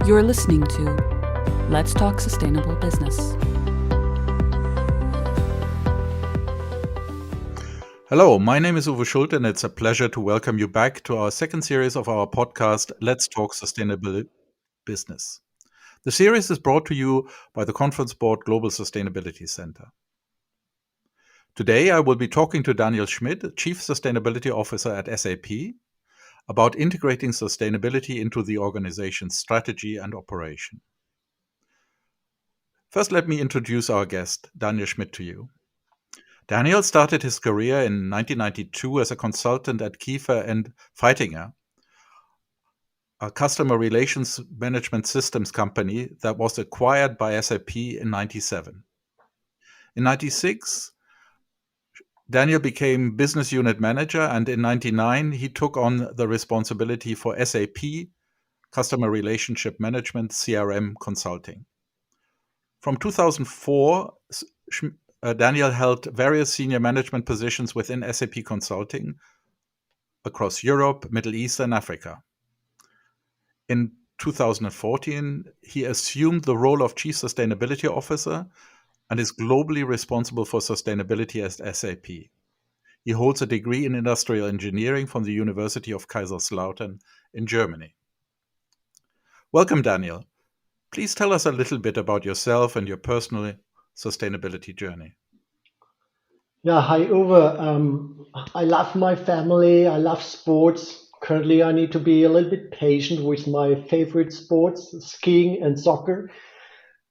You're listening to Let's Talk Sustainable Business. Hello, my name is Uwe Schulte, and it's a pleasure to welcome you back to our second series of our podcast, Let's Talk Sustainable Business. The series is brought to you by the Conference Board Global Sustainability Center. Today, I will be talking to Daniel Schmid, Chief Sustainability Officer at SAP, about integrating sustainability into the organization's strategy and operation. First, let me introduce our guest, Daniel Schmid, to you. Daniel started his career in 1992 as a consultant at Kiefer and Feitinger, a customer relations management systems company that was acquired by SAP in 1997. In 1996, Daniel became business unit manager, and in 1999, he took on the responsibility for SAP Customer Relationship Management CRM Consulting. From 2004, Daniel held various senior management positions within SAP Consulting across Europe, Middle East, and Africa. In 2014, he assumed the role of Chief Sustainability Officer and is globally responsible for sustainability at SAP. He holds a degree in industrial engineering from the University of Kaiserslautern in Germany. Welcome, Daniel. Please tell us a little bit about yourself and your personal sustainability journey. Yeah, hi Uwe. I love my family. I love sports. Currently, I need to be a little bit patient with my favorite sports, skiing and soccer.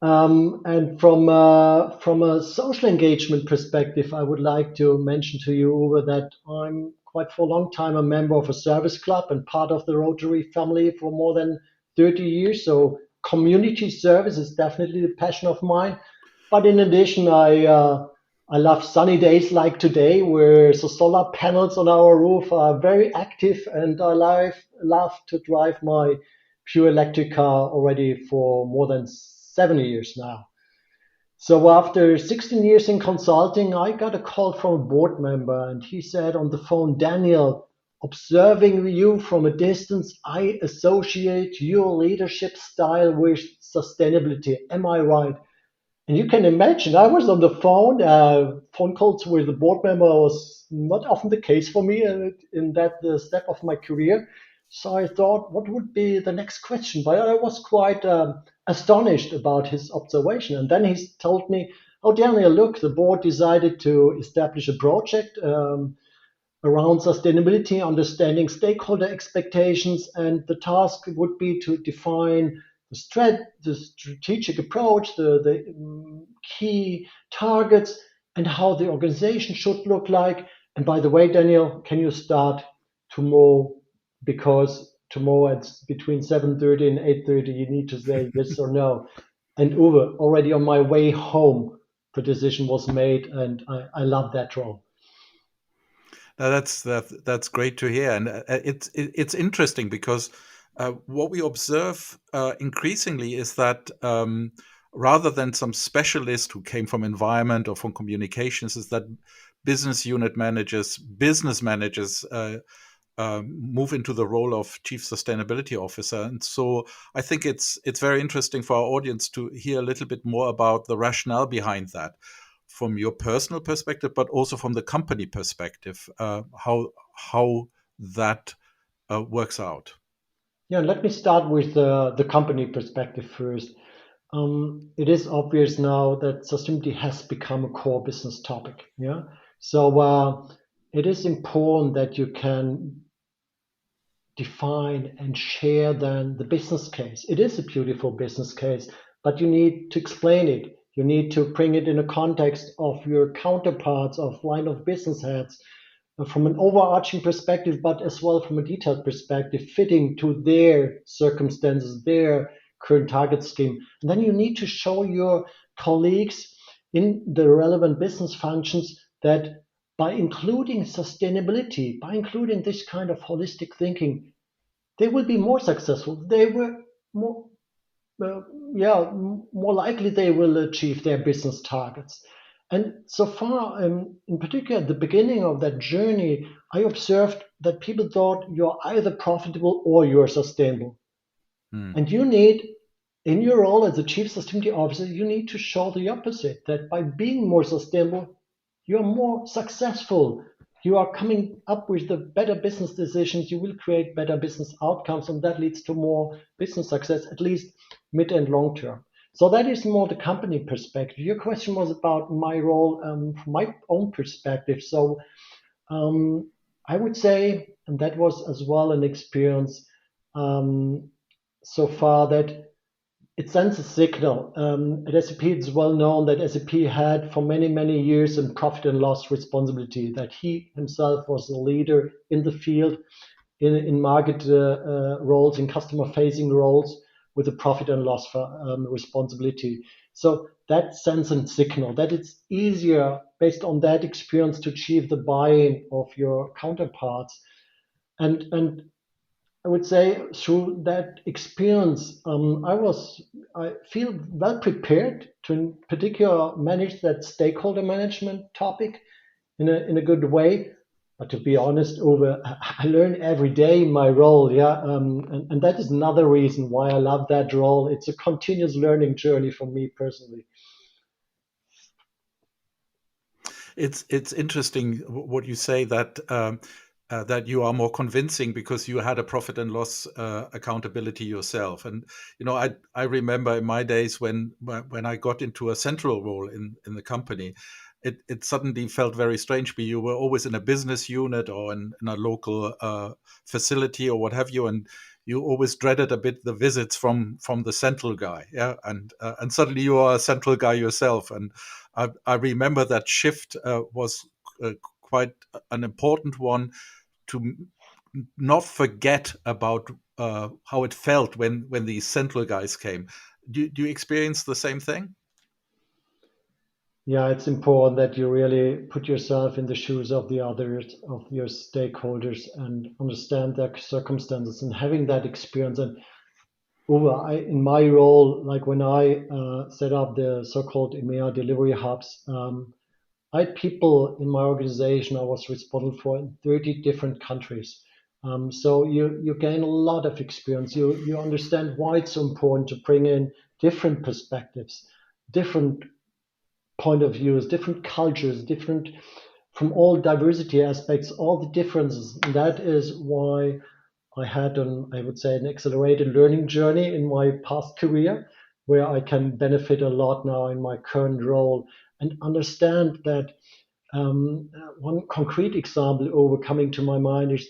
And from a social engagement perspective, I would like to mention to you, Uwe, that I'm quite for a long time a member of a service club and part of the Rotary family for more than 30 years. So community service is definitely the passion of mine. But in addition, I love sunny days like today, where the solar panels on our roof are very active, and I love to drive my pure electric car already for more than 7 years now. So after 16 years in consulting, I got a call from a board member, and he said on the phone, Daniel, observing you from a distance, I associate your leadership style with sustainability. Am I right? And you can imagine, I was on the phone. Phone calls with the board member was not often the case for me in that step of my career. So I thought, what would be the next question? But I was quite astonished about his observation. And then he told me, oh, Daniel, look, the board decided to establish a project around sustainability, understanding stakeholder expectations, and the task would be to define the strategic approach, the key targets, and how the organization should look like. And by the way, Daniel, can you start tomorrow? Because tomorrow it's between 7:30 and 8:30. You need to say yes or no. And Uwe, already on my way home, the decision was made, and I love that role. Now that's great to hear, and it's interesting because what we observe increasingly is that rather than some specialist who came from environment or from communications, is that business managers move into the role of Chief Sustainability Officer. And so I think it's very interesting for our audience to hear a little bit more about the rationale behind that, from your personal perspective, but also from the company perspective, how that works out. Yeah, let me start with the company perspective first. It is obvious now that sustainability has become a core business topic. Yeah, so it is important that you can define and share then the business case. It is a beautiful business case, but you need to explain it. You need to bring it in a context of your counterparts, of line of business heads, from an overarching perspective, but as well from a detailed perspective, fitting to their circumstances, their current target scheme. And then you need to show your colleagues in the relevant business functions that by including sustainability, by including this kind of holistic thinking, they will be more successful. They were more, more likely they will achieve their business targets. And so far, in particular, at the beginning of that journey, I observed that people thought you're either profitable or you're sustainable. And you need in your role as a chief sustainability officer, you need to show the opposite, that by being more sustainable, you're more successful. You are coming up with the better business decisions. You will create better business outcomes, and that leads to more business success, at least mid and long term. So that is more the company perspective. Your question was about my role from my own perspective. So I would say, and that was as well an experience so far, that it sends a signal. At SAP, it's well known that SAP had for many, many years a profit and loss responsibility, that he himself was a leader in the field, in market roles, in customer-facing roles, with a profit and loss responsibility. So that sends a signal that it's easier, based on that experience, to achieve the buy-in of your counterparts. And I would say through that experience, I feel well prepared to, in particular, manage that stakeholder management topic in a good way. But to be honest, Uwe, I learn every day in my role, yeah, and that is another reason why I love that role. It's a continuous learning journey for me personally. It's interesting what you say, that that you are more convincing because you had a profit and loss accountability yourself. And I remember in my days when I got into a central role in the company, it suddenly felt very strange. You were always in a business unit or in a local facility or what have you, and you always dreaded a bit the visits from the central guy, yeah, and suddenly you are a central guy yourself. And I remember that shift was quite an important one, to not forget about how it felt when these central guys came. Do you experience the same thing? Yeah, it's important that you really put yourself in the shoes of the others, of your stakeholders, and understand their circumstances and having that experience. And in my role, like when I set up the so-called EMEA delivery hubs, I had people in my organization I was responsible for in 30 different countries. So you gain a lot of experience. You understand why it's so important to bring in different perspectives, different point of views, different cultures, different from all diversity aspects, all the differences. And that is why I had I would say, an accelerated learning journey in my past career, where I can benefit a lot now in my current role and understand that. One concrete example coming to my mind is,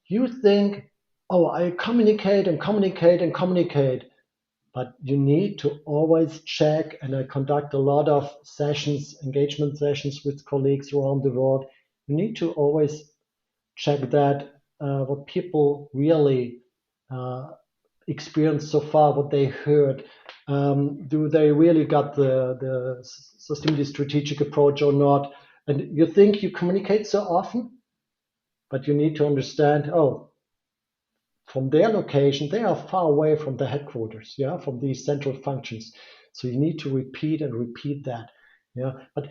you think, oh, I communicate and communicate and communicate, but you need to always check, and I conduct a lot of sessions, engagement sessions with colleagues around the world. You need to always check that what people really experienced so far, what they heard. Do they really got the sustainability strategic approach or not? And you think you communicate so often, but you need to understand, oh, from their location, they are far away from the headquarters, yeah, from these central functions. So you need to repeat and repeat that, yeah. But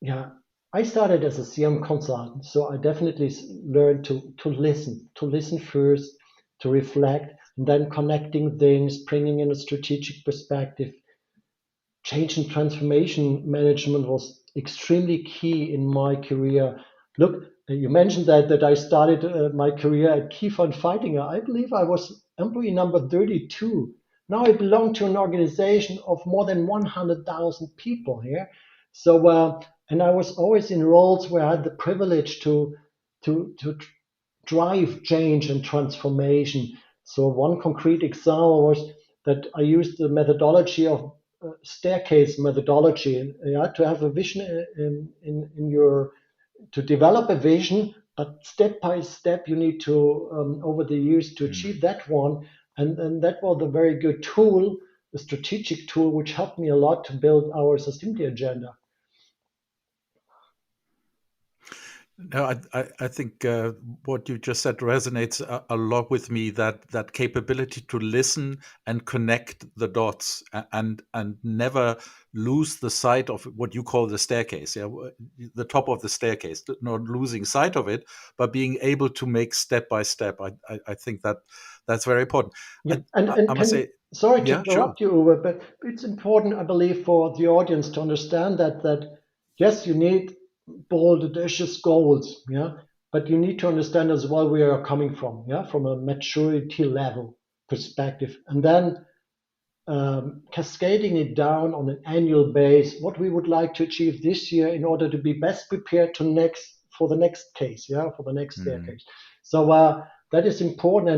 yeah, I started as a CM consultant, so I definitely learned to listen first, to reflect, and then connecting things, bringing in a strategic perspective. Change and transformation management was extremely key in my career. Look, you mentioned that I started my career at Kiefer and Feitinger. I believe I was employee number 32. Now I belong to an organization of more than 100,000 people here. So, and I was always in roles where I had the privilege to drive change and transformation. So one concrete example was that I used the methodology of staircase methodology, yeah, to have a vision in your, to develop a vision, but step by step you need to over the years to achieve that one. And that was a very good tool, a strategic tool, which helped me a lot to build our sustainability agenda. No, I think what you just said resonates a lot with me. That capability to listen and connect the dots, and never lose the sight of what you call the staircase, yeah, the top of the staircase. Not losing sight of it, but being able to make step by step. I think That's very important. Yeah, And and I must say, sorry to yeah, sure. interrupt you, Uwe, but it's important, I believe, for the audience to understand that yes, you need bold, audacious goals, yeah, but you need to understand as well where you're coming from, yeah, from a maturity level perspective, and then cascading it down on an annual base, what we would like to achieve this year in order to be best prepared to next for the next case, yeah, for the next Mm. staircase. So that is important,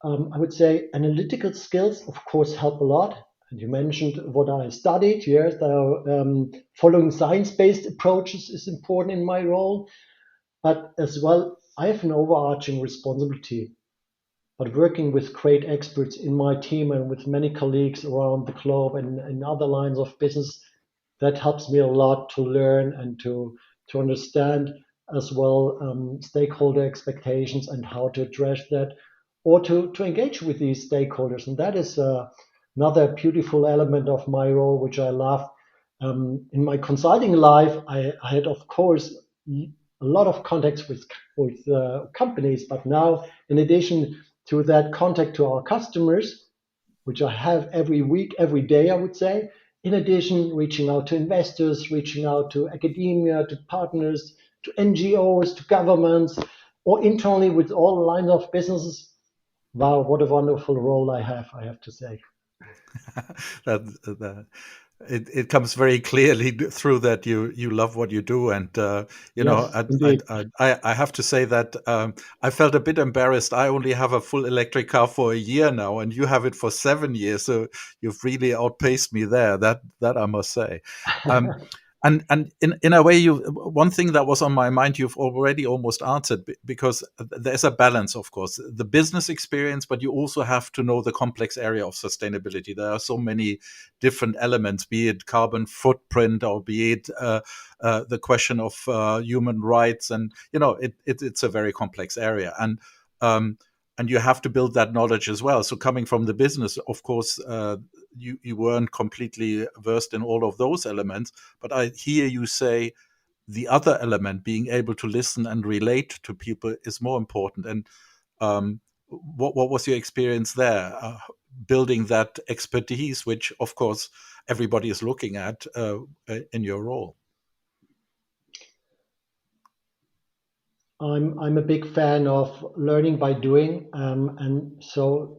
and I would say analytical skills, of course, help a lot. And you mentioned what I studied. Yes, following science-based approaches is important in my role, but as well, I have an overarching responsibility, but working with great experts in my team and with many colleagues around the globe and in other lines of business, that helps me a lot to learn and to understand as well stakeholder expectations and how to address that, or to engage with these stakeholders. And that is another beautiful element of my role, which I love. In my consulting life, I had, of course, a lot of contacts with companies, but now, in addition to that contact to our customers, which I have every week, every day, I would say. In addition, reaching out to investors, reaching out to academia, to partners, to NGOs, to governments, or internally with all lines of businesses. Wow, what a wonderful role I have to say. that it comes very clearly through that you love what you do, and Yes, indeed. I have to say that I felt a bit embarrassed. I only have a full electric car for a year now, and you have it for 7 years, so you've really outpaced me there. That I must say. Um, and in a way, you one thing that was on my mind, you've already almost answered, because there's a balance, of course, the business experience, but you also have to know the complex area of sustainability. There are so many different elements, be it carbon footprint, or be it the question of human rights, and it's a very complex area, um, and you have to build that knowledge as well. So coming from the business, of course, you weren't completely versed in all of those elements, but I hear you say the other element, being able to listen and relate to people, is more important. And what was your experience there, building that expertise, which of course everybody is looking at in your role? I'm a big fan of learning by doing, and so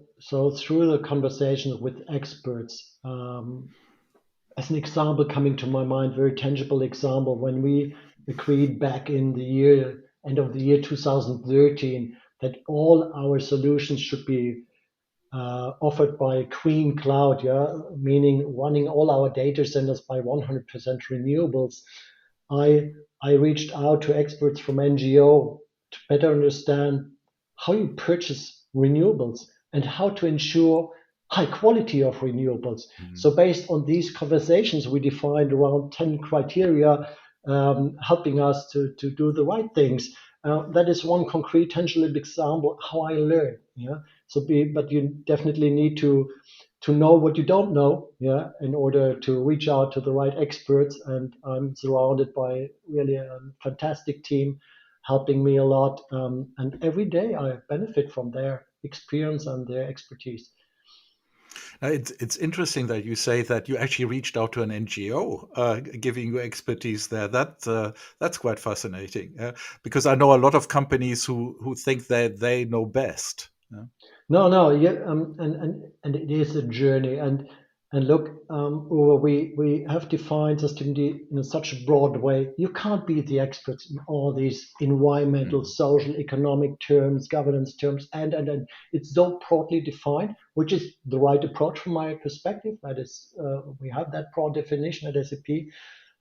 through the conversations with experts. As an example coming to my mind, very tangible example, when we agreed back in the end of the year 2013, that all our solutions should be offered by Green Cloud, yeah, meaning running all our data centers by 100% renewables. I I reached out to experts from NGO to better understand how you purchase renewables and how to ensure high quality of renewables. Mhm. So based on these conversations, we defined around 10 criteria, helping us to do the right things. That is one concrete, tangible example how I learn. Yeah. But you definitely need to know what you don't know, yeah, in order to reach out to the right experts. And I'm surrounded by really a fantastic team helping me a lot. And every day I benefit from their experience and their expertise. It's interesting that you say that you actually reached out to an NGO, giving you expertise there. That's quite fascinating, because I know a lot of companies who think that they know best. Yeah. No, no, yeah, and it is a journey. And look, Uwe, we have defined sustainability in such a broad way. You can't be the experts in all these environmental, Mm. social, economic terms, governance terms, and it's so broadly defined, which is the right approach from my perspective. That is, we have that broad definition at SAP,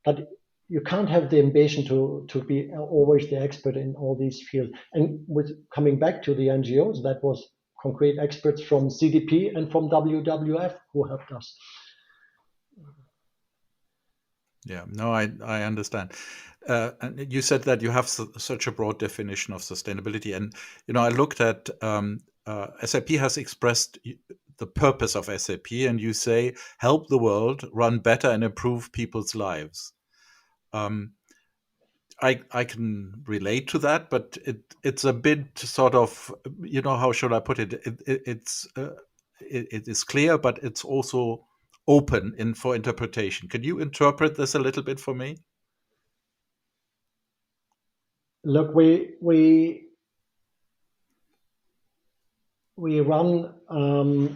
but you can't have the ambition to be always the expert in all these fields. And with coming back to the NGOs, that was concrete experts from CDP and from WWF who helped us. Yeah, no, I understand. And you said that you have such a broad definition of sustainability, and I looked at SAP has expressed the purpose of SAP, and you say help the world run better and improve people's lives. Um, I can relate to that, but it's a bit sort of, how should I put it? It is clear, but it's also open for interpretation. Can you interpret this a little bit for me? Look, we run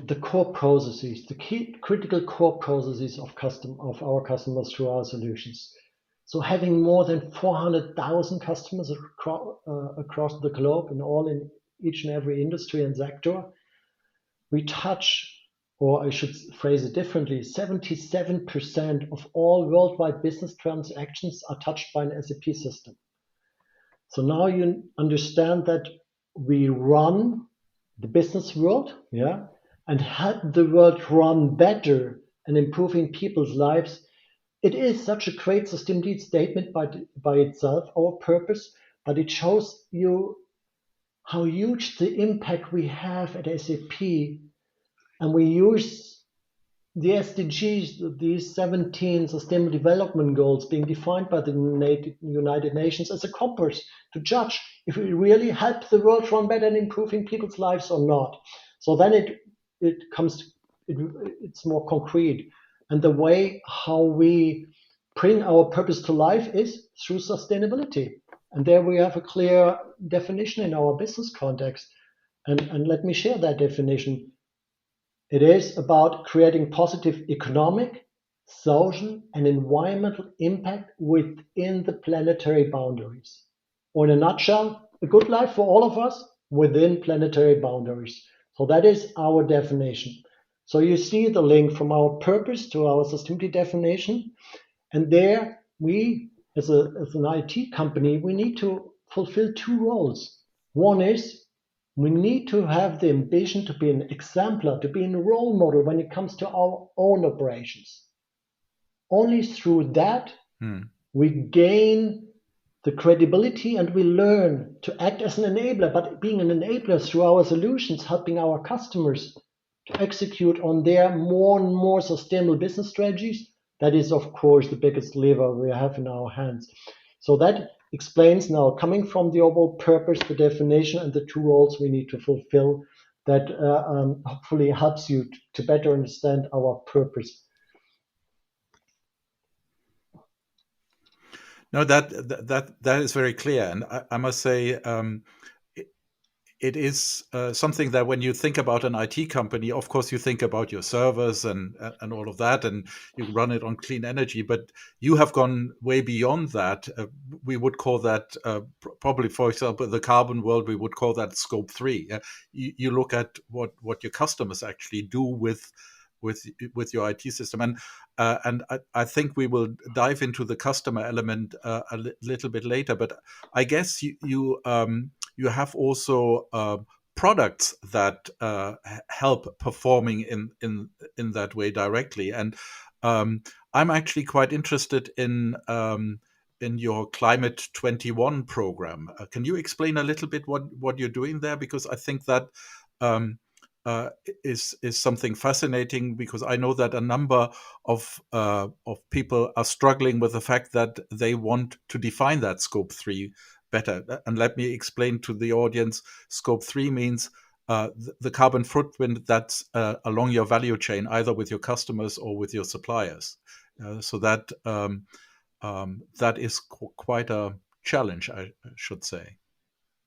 the core processes, the key critical core processes of our customers through our solutions. So having more than 400,000 customers across the globe in each and every industry and sector, we touch, or I should phrase it differently, 77% of all worldwide business transactions are touched by an SAP system. So now you understand that we run the business world, yeah, and help the world run better and improving people's lives. It is such a great sustainability statement by itself, our purpose, but it shows you how huge the impact we have at SAP, and we use the SDGs, these 17 Sustainable Development Goals being defined by the United Nations as a compass to judge if we really help the world run better and improving people's lives or not. So then it's more concrete. And the way how we bring our purpose to life is through sustainability. And there we have a clear definition in our business context. And let me share that definition. It is about creating positive economic, social, and environmental impact within the planetary boundaries. Or in a nutshell, a good life for all of us within planetary boundaries. So that is our definition. So you see the link from our purpose to our sustainability definition. And there we, as an IT company, we need to fulfill two roles. One is we need to have the ambition to be an exemplar, to be a role model when it comes to our own operations. Only through that we gain the credibility and we learn to act as an enabler, but being an enabler through our solutions, helping our customers to execute on their more and more sustainable business strategies. That is, of course, the biggest lever we have in our hands. So that explains now, coming from the overall purpose, the definition, and the two roles we need to fulfill, that hopefully helps you to better understand our purpose. No, that is very clear, and I must say it is something that when you think about an IT company, of course you think about your servers and all of that, and you run it on clean energy. But you have gone way beyond that. We would call that probably, for example, the carbon world. We would call that Scope 3. You look at what your customers actually do with your IT system, and I think we will dive into the customer element a little bit later. But I guess you have also products that help performing in that way directly. And I'm actually quite interested in your Climate 21 program. Can you explain a little bit what you're doing there? Because I think that is something fascinating, because I know that a number of people are struggling with the fact that they want to define that Scope 3 better. And let me explain to the audience, Scope 3 means the carbon footprint that's along your value chain, either with your customers or with your suppliers. So that that is quite a challenge, I should say.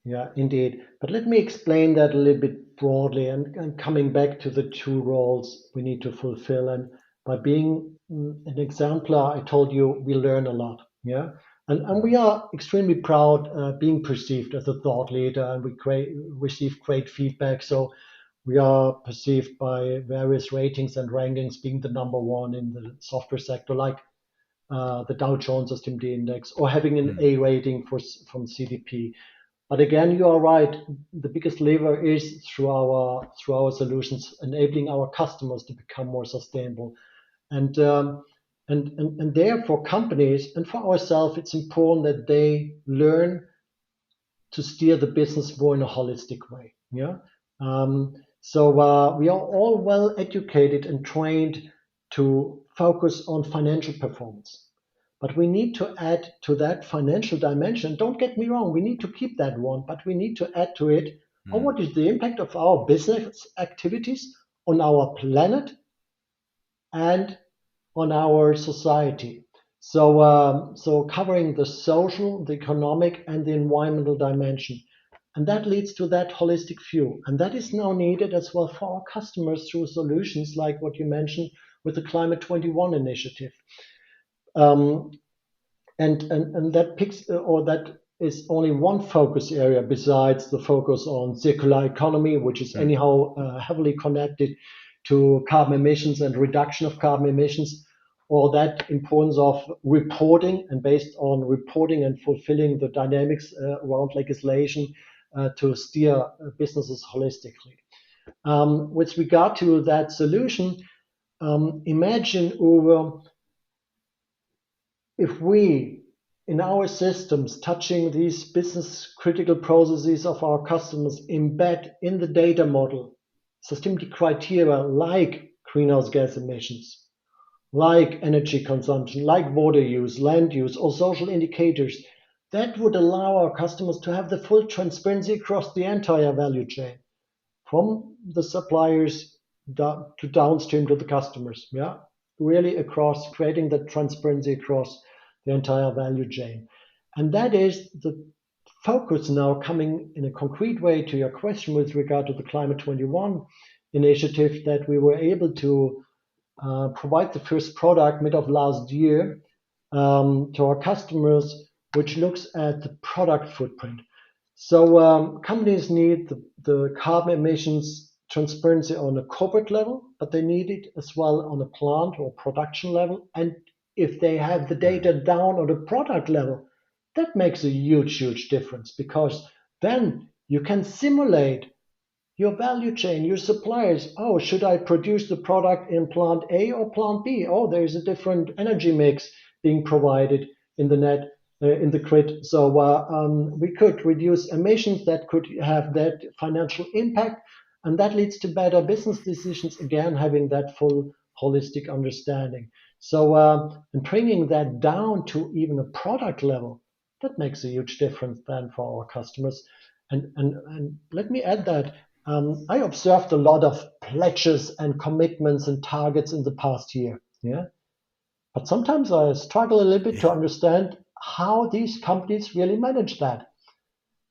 Yeah, indeed. But let me explain that a little bit broadly, and coming back to the two roles we need to fulfill. And by being an exemplar, I told you we learn a lot. Yeah. And we are extremely proud being perceived as a thought leader, and we receive great feedback. So we are perceived by various ratings and rankings being the number one in the software sector, like the Dow Jones Sustainability Index, or having an A rating from CDP. But again, you are right. The biggest lever is through our solutions, enabling our customers to become more sustainable. And therefore, companies and for ourselves, it's important that they learn to steer the business more in a holistic way. Yeah. So we are all well educated and trained to focus on financial performance. But we need to add to that financial dimension. Don't get me wrong, we need to keep that one, but we need to add to it, oh, what is the impact of our business activities on our planet and on our society? So covering the social, the economic, and the environmental dimension. And that leads to that holistic view. And that is now needed as well for our customers through solutions like what you mentioned with the Climate 21 initiative. Um, and that picks or that is only one focus area besides the focus on circular economy, which is anyhow heavily connected to carbon emissions and reduction of carbon emissions, or that importance of reporting, and based on reporting and fulfilling the dynamics around legislation to steer businesses holistically. With regard to that solution, imagine, Uwe, if we, in our systems, touching these business critical processes of our customers, embed in the data model sustainability criteria like greenhouse gas emissions, like energy consumption, like water use, land use, or social indicators, that would allow our customers to have the full transparency across the entire value chain, from the suppliers to downstream to the customers. Yeah, really across, creating that transparency across the entire value chain. And that is the focus now, coming in a concrete way to your question with regard to the Climate 21 initiative, that we were able to provide the first product mid of last year to our customers, which looks at the product footprint. So companies need the carbon emissions transparency on a corporate level, but they need it as well on a plant or production level. And if they have the data down on a product level, that makes a huge, huge difference, because then you can simulate your value chain, your suppliers. Oh, should I produce the product in plant A or plant B? Oh, there's a different energy mix being provided in the net, in the grid. So we could reduce emissions that could have that financial impact. And that leads to better business decisions, again, having that full holistic understanding. So and bringing that down to even a product level, that makes a huge difference then for our customers. And let me add that I observed a lot of pledges and commitments and targets in the past year. Yeah. But sometimes I struggle a little bit to understand how these companies really manage that.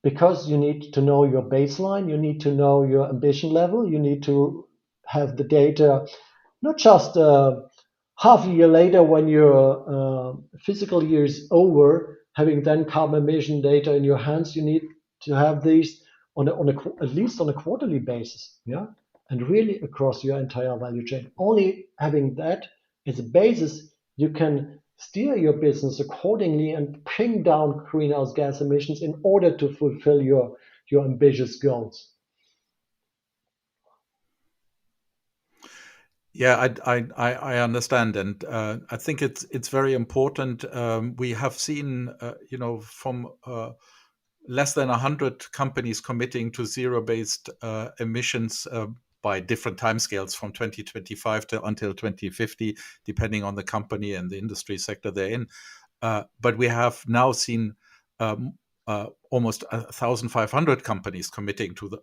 Because you need to know your baseline, you need to know your ambition level, you need to have the data, not just half a year later when your fiscal year is over, having then carbon emission data in your hands. You need to have these on at least on a quarterly basis, yeah, and really across your entire value chain. Only having that as a basis, you can steer your business accordingly and bring down greenhouse gas emissions in order to fulfill your ambitious goals. Yeah, I understand, and I think it's very important. We have seen, from less than 100 companies committing to zero-based emissions by different timescales from 2025 to until 2050, depending on the company and the industry sector they're in. But we have now seen almost 1,500 companies committing to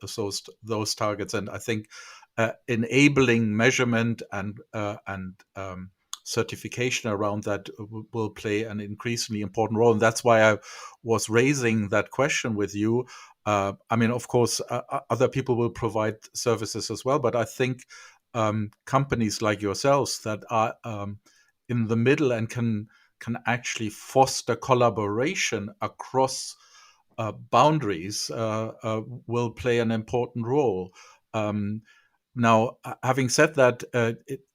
those targets, and I think enabling measurement and certification around that will play an increasingly important role. And that's why I was raising that question with you. I mean, of course, other people will provide services as well, but I think companies like yourselves that are in the middle and can actually foster collaboration across boundaries will play an important role. Now, having said that,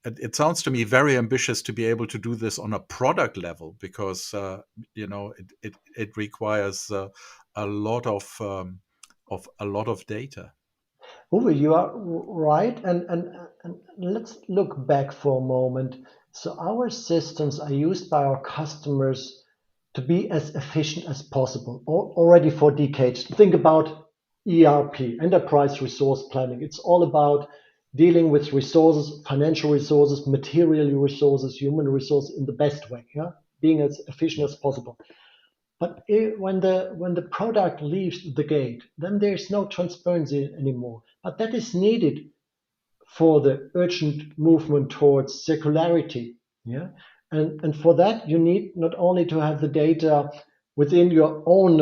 it sounds to me very ambitious to be able to do this on a product level, because it requires a lot of data. Uwe, you are right, and let's look back for a moment. So our systems are used by our customers to be as efficient as possible already for decades. Think about ERP, enterprise resource planning. It's all about dealing with resources, financial resources, material resources, human resources in the best way. Yeah, being as efficient as possible. But when the product leaves the gate, then there's no transparency anymore. But that is needed for the urgent movement towards circularity. Yeah, and for that you need not only to have the data within your own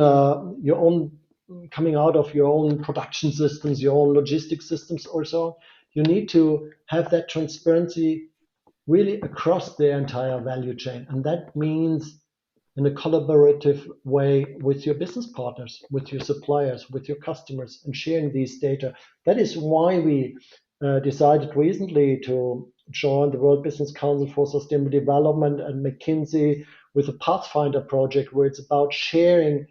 coming out of your own production systems, your own logistics systems, or so. You need to have that transparency really across the entire value chain, and that means in a collaborative way with your business partners, with your suppliers, with your customers, and sharing these data. That is why we decided recently to join the World Business Council for Sustainable Development and McKinsey with a Pathfinder project, where it's about sharing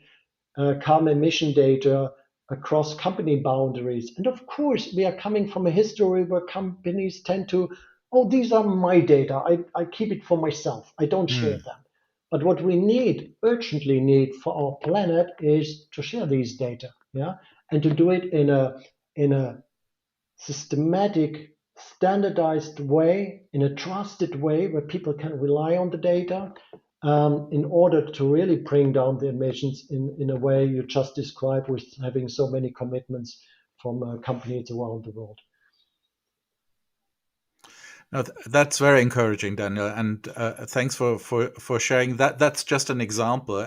carbon emission data across company boundaries. And of course, we are coming from a history where companies tend to, oh, these are my data. I keep it for myself. I don't share them. But what we urgently need for our planet is to share these data, yeah, and to do it in a systematic, standardized way, in a trusted way where people can rely on the data in order to really bring down the emissions in a way you just described, with having so many commitments from companies around the world. No, that's very encouraging, Daniel, and thanks for sharing that. That's just an example.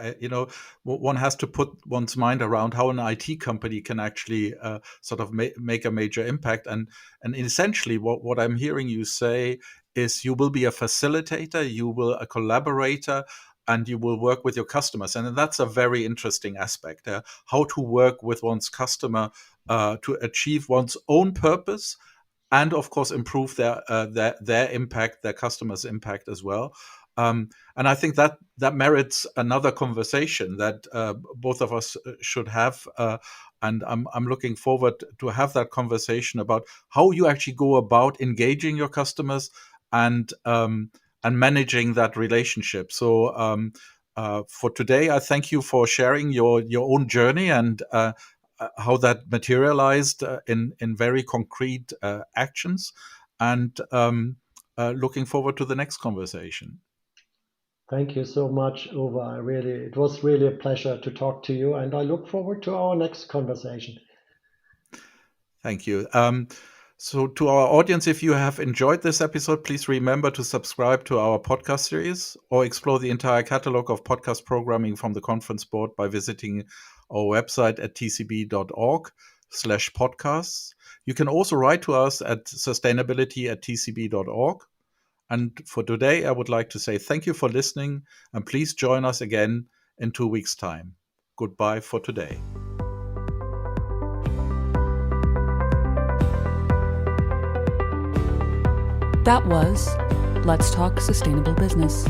One has to put one's mind around how an IT company can actually sort of make a major impact. And essentially, what I'm hearing you say is you will be a facilitator, you will a collaborator, and you will work with your customers. And that's a very interesting aspect, how to work with one's customer to achieve one's own purpose, and of course improve their impact, their customers' impact as well. And I think that merits another conversation that both of us should have. And I'm looking forward to have that conversation about how you actually go about engaging your customers and managing that relationship. So for today, I thank you for sharing your own journey and how that materialized in very concrete actions, and looking forward to the next conversation. Thank you so much, Uwe. It was really a pleasure to talk to you, and I look forward to our next conversation. Thank you. So to our audience, if you have enjoyed this episode, please remember to subscribe to our podcast series or explore the entire catalog of podcast programming from the Conference Board by visiting our website at tcb.org/podcasts. You can also write to us at sustainability@tcb.org. And for today, I would like to say thank you for listening, and please join us again in 2 weeks' time. Goodbye for today. That was Let's Talk Sustainable Business.